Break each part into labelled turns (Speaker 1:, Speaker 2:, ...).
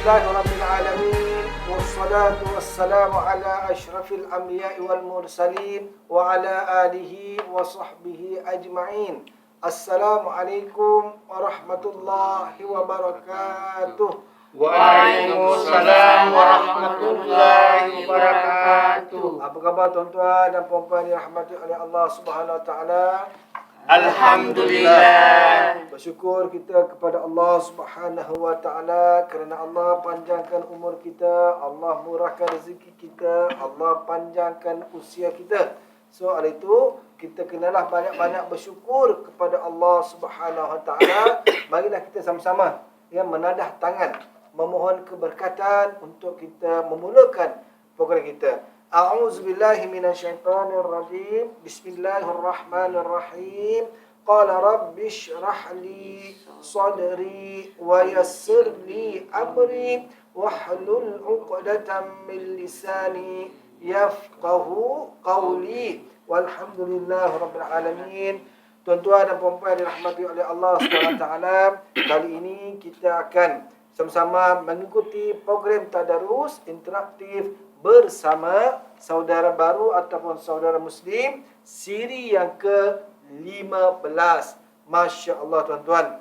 Speaker 1: Alhamdulillahirrabbilalamin. Wassalatu wassalamu ala ashrafil anbiya'i wal mursalin wa ala alihi wa sahbihi ajma'in. Assalamualaikum warahmatullahi wabarakatuh.
Speaker 2: Waalaikumsalam warahmatullahi wabarakatuh.
Speaker 1: Apa khabar tuan-tuan dan puan-puan yang dirahmati oleh Allah Subhanahu wa taala?
Speaker 2: Alhamdulillah.
Speaker 1: Bersyukur kita kepada Allah Subhanahu wa taala kerana Allah panjangkan umur kita, Allah murahkan rezeki kita, Allah panjangkan usia kita. So oleh itu kita kenalah banyak-banyak bersyukur kepada Allah Subhanahu wa taala. Marilah kita sama-sama menadah tangan memohon keberkatan untuk kita memulakan program kita. A'udzubillahi minasyaitonirrajim. Bismillahirrahmanirrahim. Qala rabbish rahli sadri wa yassir li amri wahlul 'uqdatam min lisani yafqahu qawli. Walhamdulillahirabbil alamin. Tuan-tuan dan puan-puan yang dirahmati oleh Allah SWT, kali ini kita akan sama-sama mengikuti program tadarus interaktif bersama saudara baru ataupun saudara Muslim, siri yang ke-15. Masya Allah tuan-tuan.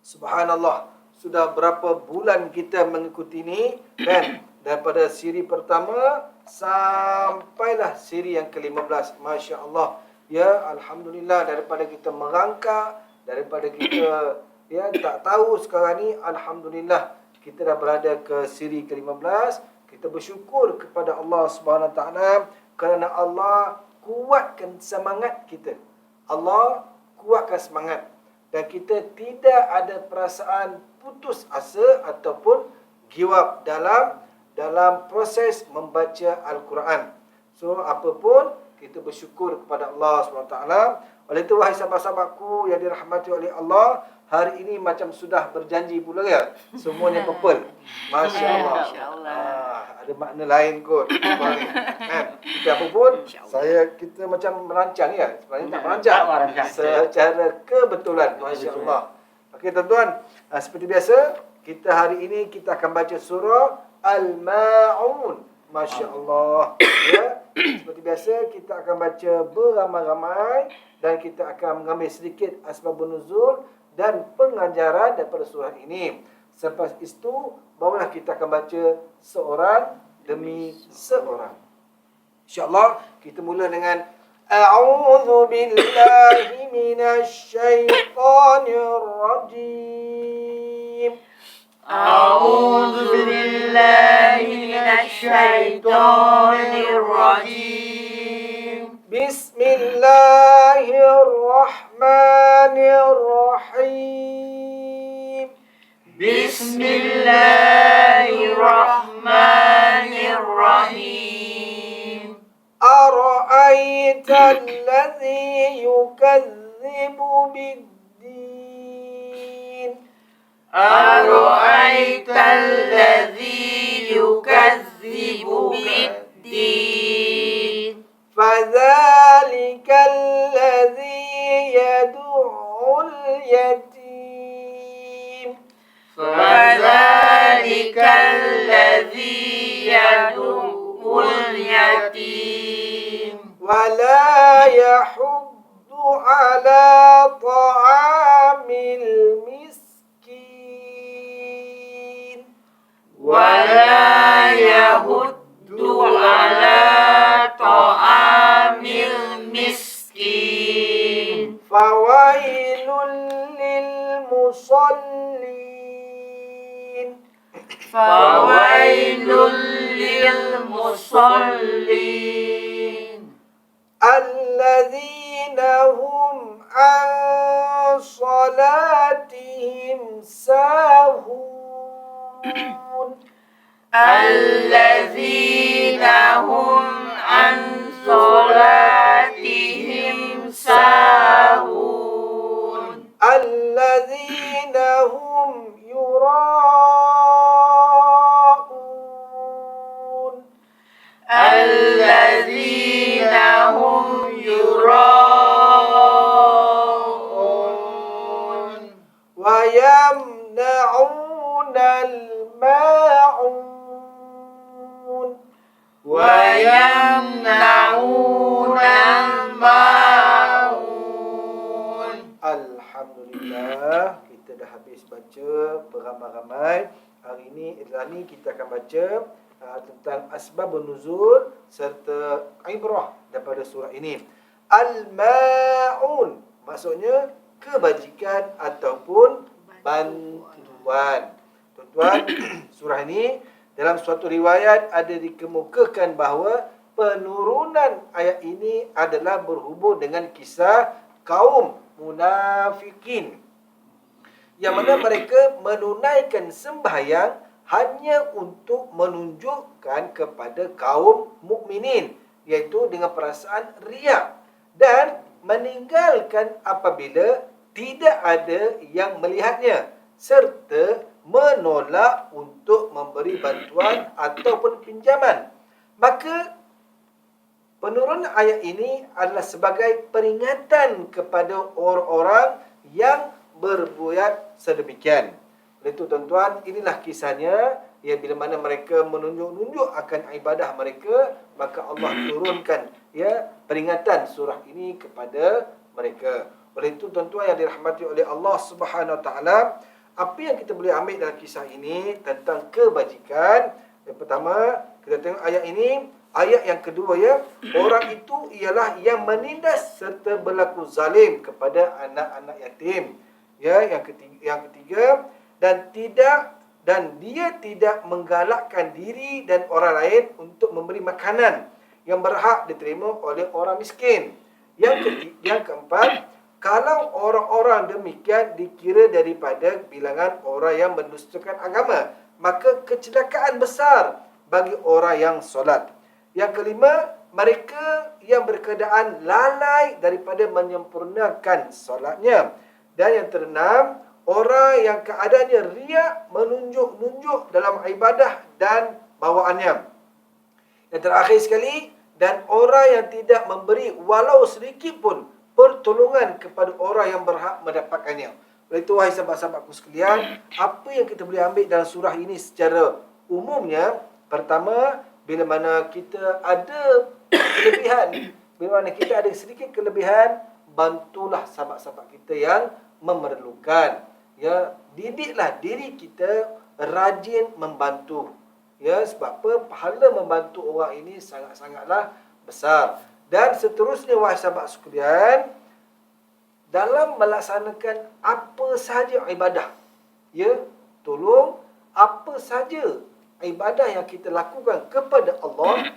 Speaker 1: Subhanallah. Sudah berapa bulan kita mengikuti ini, kan? Daripada siri pertama sampailah siri yang ke-15. Masya Allah. Ya, Alhamdulillah, daripada kita merangkak, daripada kita tak tahu sekarang ni, Alhamdulillah kita dah berada ke siri ke-15. Kita bersyukur kepada Allah Subhanahu Wa Taala kerana Allah kuatkan semangat kita. Allah kuatkan semangat dan kita tidak ada perasaan putus asa ataupun give up dalam proses membaca Al-Quran. So apapun kita bersyukur kepada Allah SWT. Oleh itu wahai sahabat-sahabatku yang dirahmati oleh Allah, hari ini macam sudah berjanji pula ya. Semuanya purple. Masya Allah. Ada makna lain kot. Tapi apapun, kita macam merancang ya. Sebenarnya tak merancang. Secara kebetulan. Masya Allah. Okey tuan-tuan, seperti biasa, kita hari ini kita akan baca surah Al-Ma'un. Masya Allah. Ya, seperti biasa kita akan baca beramai-ramai dan kita akan mengambil sedikit asbabun nuzul dan pengajaran daripada surah ini. Selepas itu barulah kita akan baca seorang demi seorang. InsyaAllah kita mula dengan A'udzu billahi minasyaitonir rajim.
Speaker 2: A'udzu billahi minasyaitonir rajim.
Speaker 1: Bismillahirrahmanirrahim.
Speaker 2: Bismillahirrahmanirrahim.
Speaker 1: Ara'aita alladhi yukadzibu bid-din.
Speaker 2: Ara'aita alladhi yukadzibu bid-din.
Speaker 1: Fadzalika alladhi yad'ul yatim.
Speaker 2: Fadzalika alladhi yad'ul yatim.
Speaker 1: Wala yahuddu ala ta'amil miskin.
Speaker 2: Wala yahuddu ala ta'amil miskin.
Speaker 1: Fawailul lil musallin.
Speaker 2: Fawailul lil musallin.
Speaker 1: Alladzina hum an salatihim sahun.
Speaker 2: Alladzina hum an salatihim sahun.
Speaker 1: Alladzina hum yura'un.
Speaker 2: Alladzina hum yura'un.
Speaker 1: Wa yamna'una al-ma'un. majlis baca beramai-ramai. Hari ini kita akan baca tentang asbabun nuzul serta ibrah daripada surah ini. Al-ma'un maksudnya kebajikan ataupun bantuan. Tuan-tuan, surah ini dalam suatu riwayat ada dikemukakan bahawa penurunan ayat ini adalah berhubung dengan kisah kaum munafikin, yang mana mereka menunaikan sembahyang hanya untuk menunjukkan kepada kaum mukminin, iaitu dengan perasaan riak, dan meninggalkan apabila tidak ada yang melihatnya, serta menolak untuk memberi bantuan ataupun pinjaman. Maka penurunan ayat ini adalah sebagai peringatan kepada orang-orang yang berbuat sedemikian. Oleh itu tuan-tuan, inilah kisahnya, ya, bila mana mereka menunjuk-nunjuk akan ibadah mereka, maka Allah turunkan peringatan surah ini kepada mereka. Oleh itu tuan-tuan yang dirahmati oleh Allah Subhanahu Wa Taala, apa yang kita boleh ambil dalam kisah ini tentang kebajikan? Yang pertama, kita tengok ayat ini. Ayat yang kedua, orang itu ialah yang menindas serta berlaku zalim kepada anak-anak yatim. Yang ketiga, dan dia tidak menggalakkan diri dan orang lain untuk memberi makanan yang berhak diterima oleh orang miskin. Yang keempat, kalau orang-orang demikian dikira daripada bilangan orang yang mendustakan agama, maka kecelakaan besar bagi orang yang solat. Yang kelima, mereka yang berkeadaan lalai daripada menyempurnakan solatnya. Dan yang keenam, orang yang keadaannya riak menunjuk-nunjuk dalam ibadah dan bawaannya. Yang terakhir sekali, dan orang yang tidak memberi walau sedikit pun pertolongan kepada orang yang berhak mendapatkannya. Oleh itu, wahai sahabat-sahabatku sekalian, apa yang kita boleh ambil dalam surah ini secara umumnya? Pertama, bila mana kita ada kelebihan, bila mana kita ada sedikit kelebihan, bantulah sahabat-sahabat kita yang memerlukan. Didiklah diri kita rajin membantu. Sebab apa? Pahala membantu orang ini sangat-sangatlah besar. Dan seterusnya, wahai sahabat sekalian, dalam melaksanakan apa sahaja ibadah, tolong apa saja ibadah yang kita lakukan kepada Allah,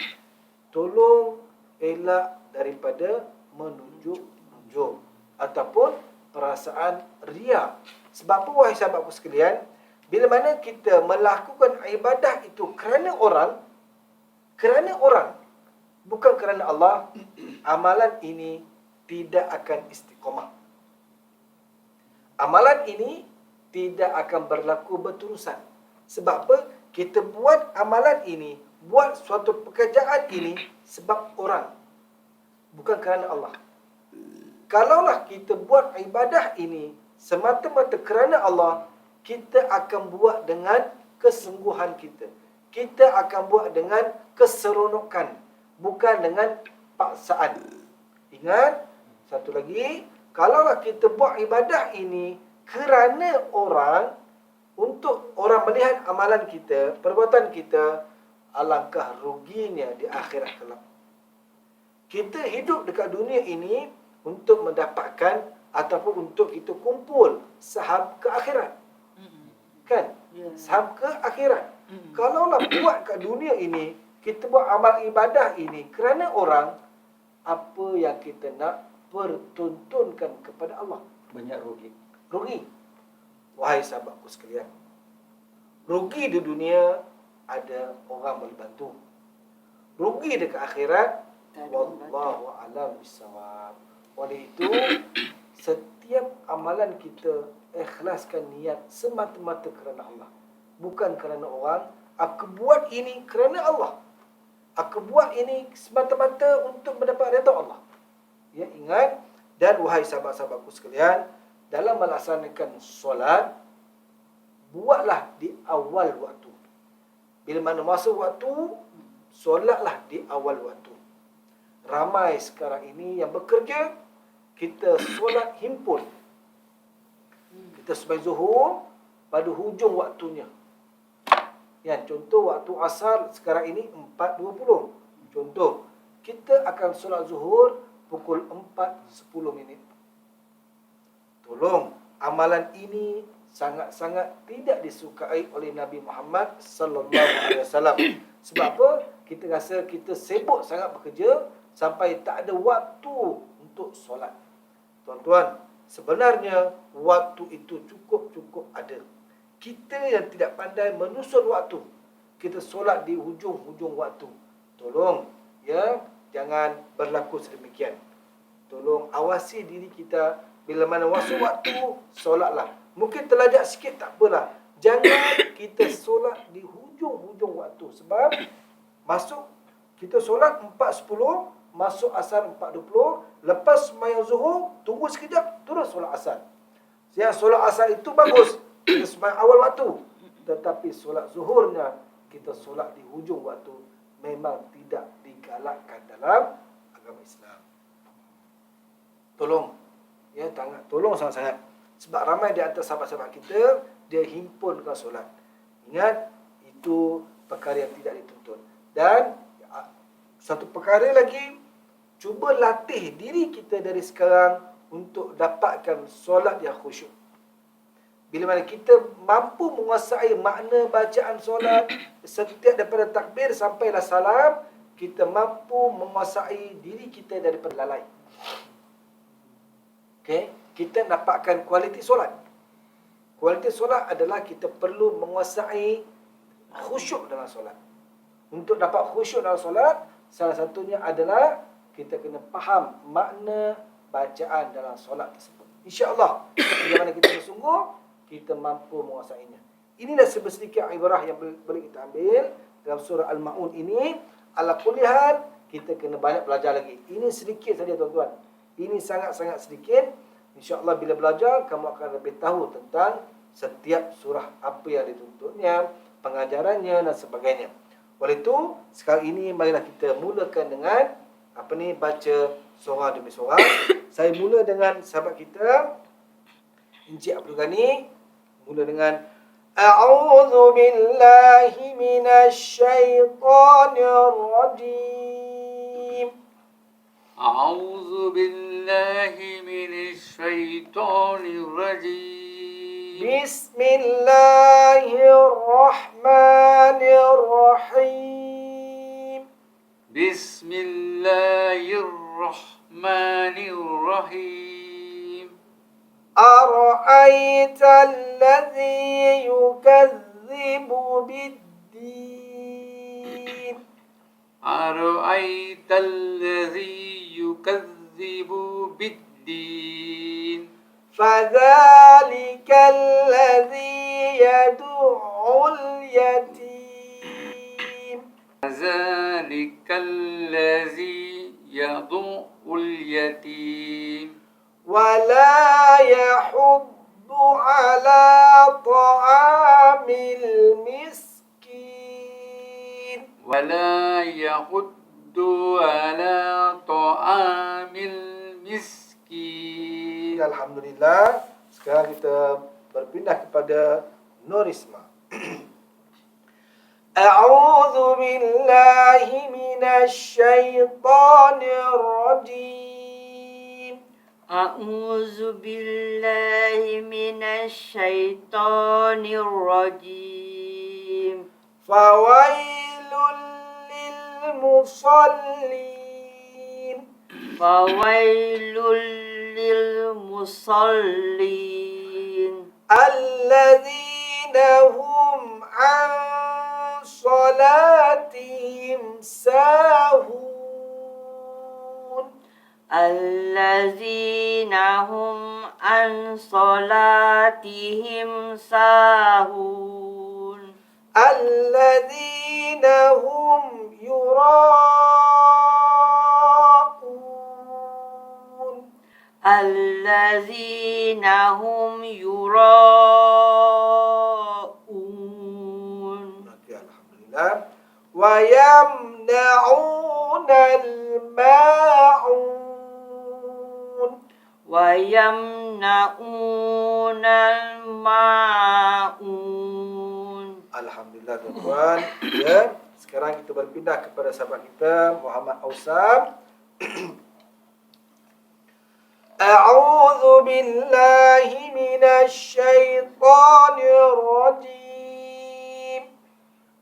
Speaker 1: tolong elak daripada menunjuk-nunjuk ataupun perasaan riak. Sebab apa, wahai sahabatku sekalian, bila mana kita melakukan ibadah itu kerana orang, bukan kerana Allah, amalan ini tidak akan istiqamah. Amalan ini tidak akan berlaku berterusan. Sebab apa? Kita buat amalan ini, buat suatu pekerjaan ini sebab orang, bukan kerana Allah. Kalaulah kita buat ibadah ini semata-mata kerana Allah, kita akan buat dengan kesungguhan kita. Kita akan buat dengan keseronokan, bukan dengan paksaan. Ingat, satu lagi, kalaulah kita buat ibadah ini kerana orang, untuk orang melihat amalan kita, perbuatan kita, alangkah ruginya di akhirat kelak. Kita hidup dekat dunia ini untuk mendapatkan ataupun untuk kita kumpul saham ke akhirat. Kan? Saham ke akhirat. Kalaulah buat kat dunia ini, kita buat amal ibadah ini kerana orang, apa yang kita nak pertuntunkan kepada Allah?
Speaker 3: Banyak rugi.
Speaker 1: Wahai sahabatku sekalian, rugi di dunia ada orang boleh bantu. Rugi dekat akhirat, wallahu a'lam bissawab. Oleh itu, setiap amalan kita ikhlaskan niat semata-mata kerana Allah, bukan kerana orang. Aku buat ini kerana Allah. Aku buat ini semata-mata untuk mendapat redha Allah. Ingat, dan wahai sahabat-sahabatku sekalian, dalam melaksanakan solat, buatlah di awal waktu. Bila mana masa waktu, solatlah di awal waktu. Ramai sekarang ini yang bekerja, kita solat himpun. Kita sembahyang zuhur, pada hujung waktunya. Ya, contoh waktu asar sekarang ini 4.20. Contoh, kita akan solat zuhur pukul 4.10. Tolong, amalan ini sangat-sangat tidak disukai oleh Nabi Muhammad sallallahu alaihi wasallam. Sebab apa? Kita rasa kita sibuk sangat bekerja sampai tak ada waktu untuk solat. Tuan-tuan, sebenarnya waktu itu cukup ada. Kita yang tidak pandai menyusun waktu, kita solat di hujung-hujung waktu. Tolong, ya, jangan berlaku sedemikian. Tolong awasi diri kita, bila mana masuk waktu, solatlah. Mungkin terlajak sikit, tak apalah. Jangan kita solat di hujung-hujung waktu. Sebab masuk, kita solat 4.10, masuk asar 4.20, lepas sembahyang zuhur, tunggu sekejap, terus solat asar. Yang solat asar itu bagus, kita sembahyang awal waktu. Tetapi solat zuhurnya, kita solat di hujung waktu, memang tidak digalakkan dalam agama Islam. Tolong, ya, tolong sangat-sangat. Sebab ramai di antara sahabat-sahabat kita, dia himpunkan solat. Ingat, itu perkara yang tidak dituntut. Dan satu perkara lagi, cuba latih diri kita dari sekarang untuk dapatkan solat yang khusyuk. Bila mana kita mampu menguasai makna bacaan solat, setiap daripada takbir sampailah salam, kita mampu menguasai diri kita daripada lalai. Okay? Kita dapatkan kualiti solat. Kualiti solat adalah kita perlu menguasai khusyuk dalam solat. Untuk dapat khusyuk dalam solat, salah satunya adalah kita kena faham makna bacaan dalam solat tersebut. InsyaAllah, bila mana kita bersungguh, kita mampu menguasainya. Inilah sedikit ibrah yang boleh kita ambil dalam surah Al-Ma'un ini. Ala kulli hal, kita kena banyak belajar lagi. Ini sedikit saja, tuan-tuan. Ini sangat-sangat sedikit. InsyaAllah bila belajar, kamu akan lebih tahu tentang setiap surah, apa yang dituntutnya, pengajarannya dan sebagainya. Oleh itu, sekarang ini marilah kita mulakan dengan baca surah demi surah. Saya mula dengan sahabat kita Encik Abdul Ghani. Mula dengan A'udzu billahi minasyaitonir rajim.
Speaker 2: أعوذ بالله من الشيطان الرجيم.
Speaker 1: Bismillahirrahmanirrahim.
Speaker 2: بسم الله الرحمن الرحيم.
Speaker 1: أرأيت الذي يكذب بالدين.
Speaker 2: أرأيت الذي يكذب بالدين.
Speaker 1: فذلك الذي يدعو اليتيم.
Speaker 2: ذلك الذي يدع اليتيم.
Speaker 1: ولا يحض على طعام المسكين.
Speaker 2: ولا يحض على طعام المسكين.
Speaker 1: Alhamdulillah. Sekarang kita berpindah kepada Nurisma. A'udzu billahi minasyaitonir rajim.
Speaker 3: أعوذ بالله من الشيطان الرجيم.
Speaker 1: فويل للمصلين.
Speaker 3: فويل للمصلين.
Speaker 1: الذين هم عن صلاتهم ساهون.
Speaker 3: الذين هم عن صلاتهم ساهون.
Speaker 1: الذين هم يراءون.
Speaker 3: الذين هم يراءون.
Speaker 1: Alhamdulillah. ويمنعون الماعون.
Speaker 3: ويمنعون الماعون.
Speaker 1: Alhamdulillah tuan-tuan. Ya, sekarang kita berpindah kepada sahabat kita Muhammad Ausam. A'udzu billahi minasy syaithanir rajim.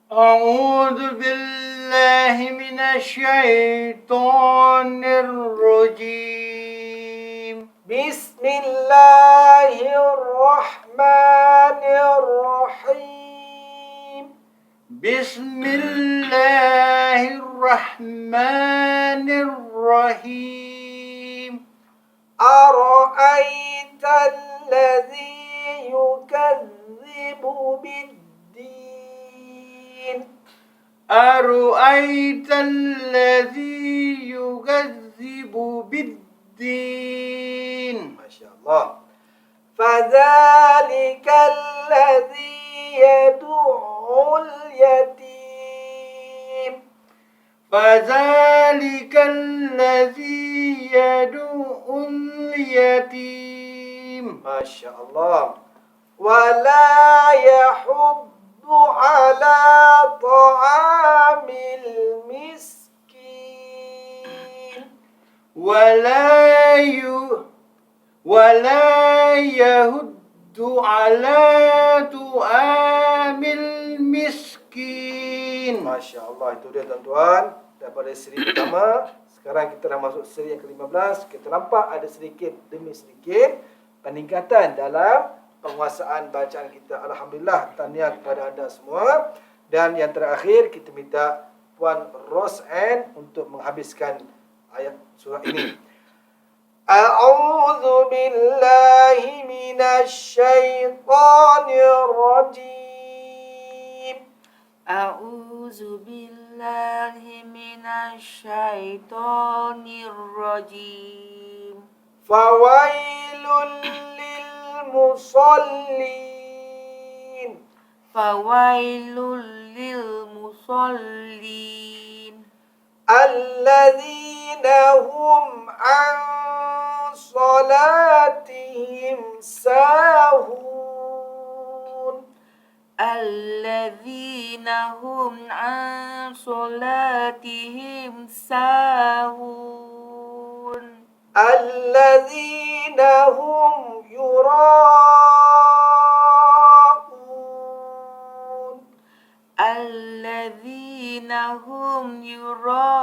Speaker 2: أعوذ بالله من الشيطان الرجيم.
Speaker 1: Bismillahirrahmanirrahim.
Speaker 2: بسم الله الرحمن الرحيم.
Speaker 1: أرأيت الذي يكذب بالدين.
Speaker 2: أرأيت الذي يكذب بالدين.
Speaker 1: Masya Allah. فذلك الذي يدعو اليتيم.
Speaker 2: فذلك الذي يدعو اليتيم.
Speaker 1: Masya Allah. ولا يحض على طعام المسكين.
Speaker 2: ولا يهد على طعام المسكين.
Speaker 1: Masya Allah, itu dia tuan-tuan. Daripada seri pertama, sekarang kita dah masuk seri yang ke-15. Kita nampak ada sedikit demi sedikit peningkatan dalam penguasaan bacaan kita. Alhamdulillah, tahniah kepada anda semua. Dan yang terakhir, kita minta Puan Roseanne untuk menghabiskan ayat surah ini. A'udzu billahi minasy syaithanir rajim.
Speaker 3: أعوذ بالله من الشيطان الرجيم.
Speaker 1: فويل للمصلين.
Speaker 3: فويل للمصلين.
Speaker 1: الذين هم عن صلاتهم ساهون.
Speaker 3: الذين هم عن صلاتهم ساهون.
Speaker 1: الذين هم يراءون.
Speaker 3: الذين هم يراءون.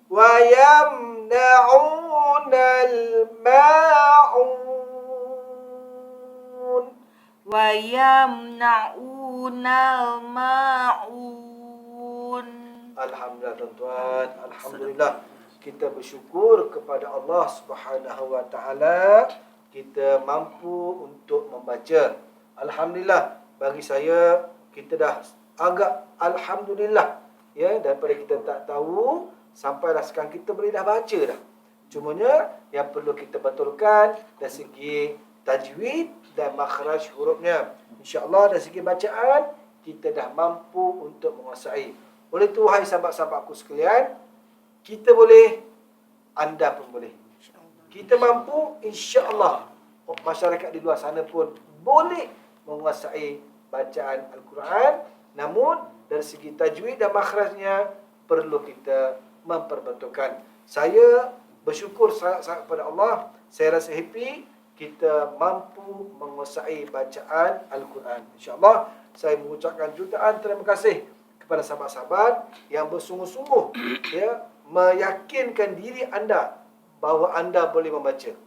Speaker 1: ويمنعون الماعون.
Speaker 3: ويمنعون الماعون.
Speaker 1: Alhamdulillah tuan-tuan, alhamdulillah kita bersyukur kepada Allah Subhanahu wa taala kita mampu untuk membaca. Alhamdulillah, bagi saya kita dah agak alhamdulillah ya, daripada kita tak tahu sampailah sekarang kita boleh dah baca dah. Cumanya yang perlu kita betulkan dari segi tajwid dan makhraj hurufnya. Insya-Allah dari segi bacaan kita dah mampu untuk menguasai. Oleh itu, wahai sahabat-sahabatku sekalian, kita boleh, anda pun boleh. Kita mampu, insya-Allah masyarakat di luar sana pun boleh menguasai bacaan Al-Quran. Namun dari segi tajwid dan makhrajnya perlu kita memperbetulkan. Saya bersyukur sangat-sangat kepada Allah. Saya rasa happy kita mampu menguasai bacaan Al-Quran. InsyaAllah saya mengucapkan jutaan terima kasih kepada sahabat-sahabat yang bersungguh-sungguh ya, meyakinkan diri anda bahawa anda boleh membaca.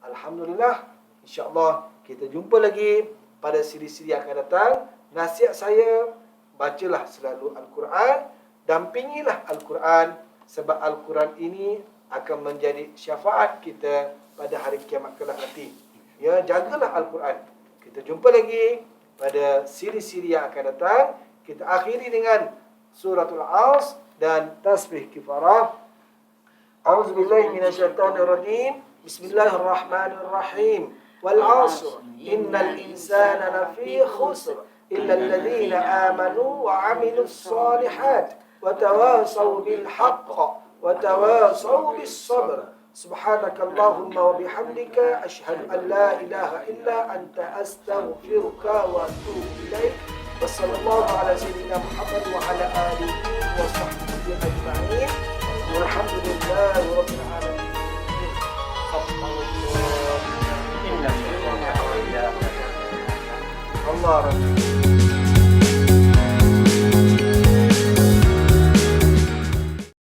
Speaker 1: Alhamdulillah, insya-Allah kita jumpa lagi pada siri-siri yang akan datang. Nasihat saya, bacalah selalu Al-Quran, dampingilah Al-Quran, sebab Al-Quran ini akan menjadi syafaat kita pada hari kiamat kelak nanti. Ya, jagalah Al-Quran. Kita jumpa lagi pada siri-siri yang akan datang. Kita akhiri dengan suratul As dan tasbih kifarah. A'udzubillahi minasyaitonirrajim. Bismillahirrahmanirrahim. Wal 'ashr innal insana lafi khusr illa alladhina amanu wa 'amilus shalihat wa tawasaw bil haqq wa tawasaw bis sabr. Subhanakallahumma wa bihamdika asyhadu an la ilaha illa anta astaghfiruka wa atubu ilaik. Wassallallahu ala sayyidina Muhammad wa ala alihi wa sahbihi ajma'in.